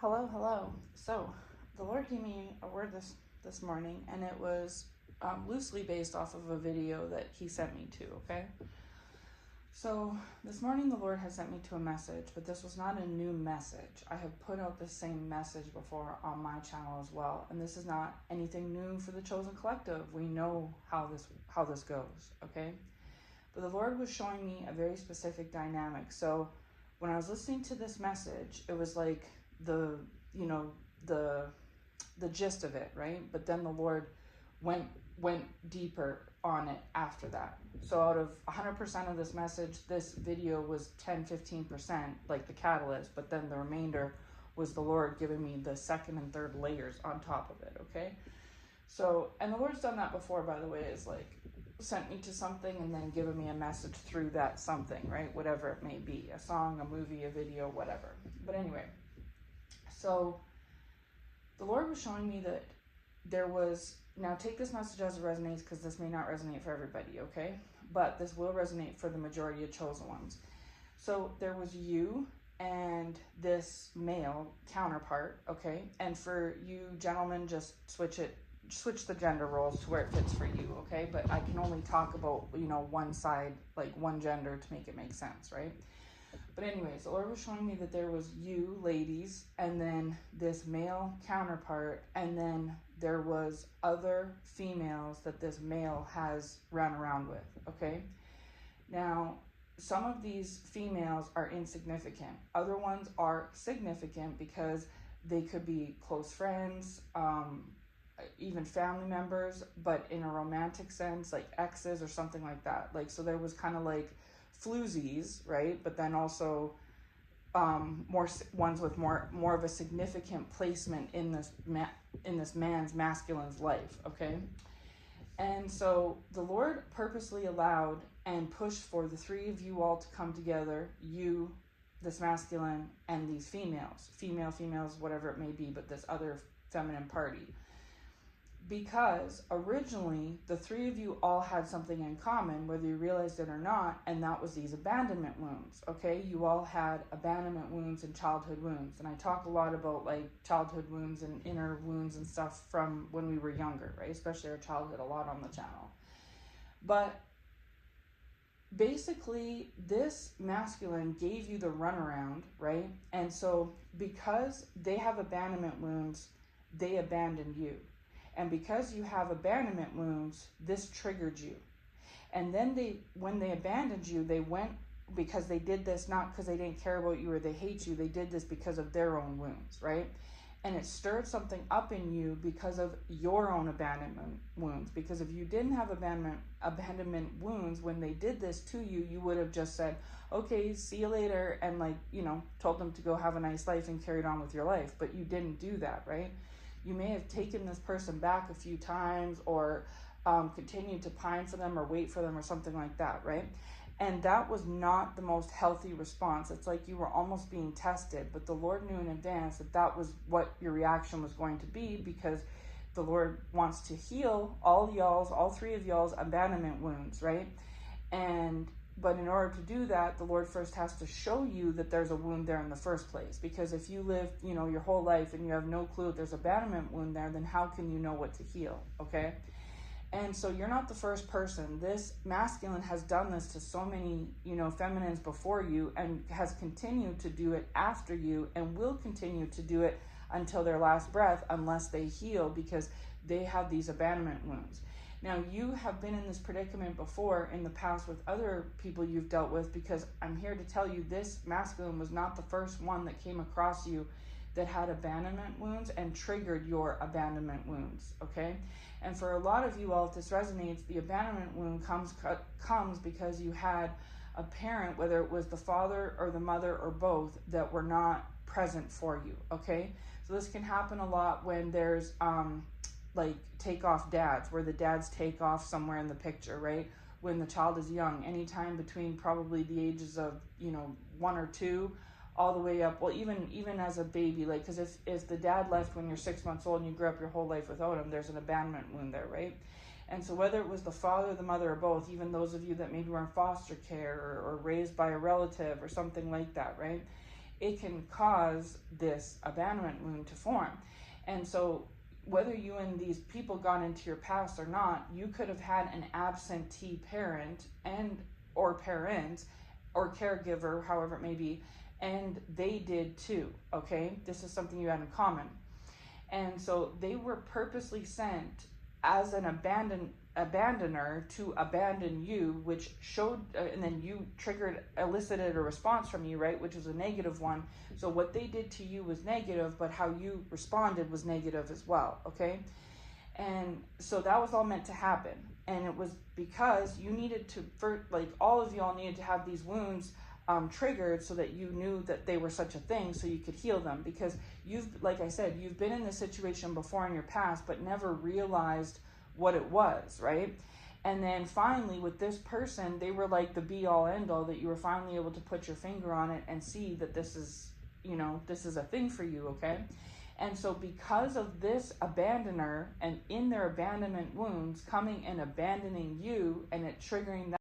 Hello. So, the Lord gave me a word this morning, and it was loosely based off of a video that He sent me to, okay? So, this morning the Lord has sent me to a message, but this was not a new message. I have put out the same message before on my channel as well, and this is not anything new for the Chosen Collective. We know how this goes, okay? But the Lord was showing me a very specific dynamic. So, when I was listening to this message, it was like the gist of it, right? But then the Lord went deeper on it after that. So out of 100% of this message, this video was 10-15%, like the catalyst, but then the remainder was the Lord giving me the second and third layers on top of it, okay? So, and the Lord's done that before, by the way, is like sent me to something and then given me a message through that something, right? Whatever it may be, a song, a movie, a video, whatever. But anyway, so the Lord was showing me that there was, now take this message as it resonates, because this may not resonate for everybody, okay? But this will resonate for the majority of chosen ones. So there was you and this male counterpart, okay? And for you gentlemen, just switch the gender roles to where it fits for you, okay? But I can only talk about, one side, like one gender, to make it make sense, right? But anyways, the Lord was showing me that there was you ladies, and then this male counterpart, and then there was other females that this male has run around with, okay? Now, some of these females are insignificant. Other ones are significant because they could be close friends, even family members, but in a romantic sense, like exes or something like that. Like, so there was kind of like floozies, right? But then also more ones with more of a significant placement in this man's masculine's life, okay? And so the Lord purposely allowed and pushed for the three of you all to come together, you, this masculine, and these females, females, whatever it may be, but this other feminine party. Because originally the three of you all had something in common, whether you realized it or not, and that was these abandonment wounds, okay? You all had abandonment wounds and childhood wounds. And I talk a lot about like childhood wounds and inner wounds and stuff from when we were younger, right? Especially our childhood, a lot on the channel. But basically this masculine gave you the runaround, right? And so because they have abandonment wounds, they abandoned you. And because you have abandonment wounds, this triggered you. And then when they abandoned you, they went, because they did this not because they didn't care about you or they hate you, they did this because of their own wounds, right? And it stirred something up in you because of your own abandonment wounds. Because if you didn't have abandonment wounds, when they did this to you, you would have just said, okay, see you later, and told them to go have a nice life and carried on with your life. But you didn't do that, right? You may have taken this person back a few times or continued to pine for them or wait for them or something like that, right? And that was not the most healthy response. It's like you were almost being tested, but the Lord knew in advance that that was what your reaction was going to be, because the Lord wants to heal all three of y'all's abandonment wounds, right? But in order to do that, the Lord first has to show you that there's a wound there in the first place. Because if you live, your whole life and you have no clue that there's an abandonment wound there, then how can you know what to heal, okay? And so you're not the first person. This masculine has done this to so many, feminines before you, and has continued to do it after you, and will continue to do it until their last breath, unless they heal, because they have these abandonment wounds. Now, you have been in this predicament before in the past with other people you've dealt with, because I'm here to tell you this masculine was not the first one that came across you that had abandonment wounds and triggered your abandonment wounds, okay? And for a lot of you all, if this resonates, the abandonment wound comes because you had a parent, whether it was the father or the mother or both, that were not present for you, okay? So this can happen a lot when there's like take-off dads, where the dads take off somewhere in the picture, right? When the child is young, anytime between probably the ages of, 1 or 2, all the way up, well, even as a baby, like, because if the dad left when you're 6 months old and you grew up your whole life without him, there's an abandonment wound there, right? And so whether it was the father, the mother, or both, even those of you that maybe were in foster care or raised by a relative or something like that, right? it can cause this abandonment wound to form. And so whether you and these people got into your past or not, you could have had an absentee parent and or parents or caregiver, however it may be, and they did too, okay? This is something you had in common. And so they were purposely sent as an abandoner to abandon you, which showed, and then you elicited a response from you, right? Which was a negative one. So what they did to you was negative, but how you responded was negative as well, okay? And so that was all meant to happen. And it was because you needed to, all of y'all needed to have these wounds triggered so that you knew that they were such a thing, so you could heal them. Because like I said, you've been in this situation before in your past, but never realized what it was, right? And then finally with this person, they were like the be all end all, that you were finally able to put your finger on it and see that this is, this is a thing for you, okay? And so because of this abandoner and in their abandonment wounds coming and abandoning you and it triggering that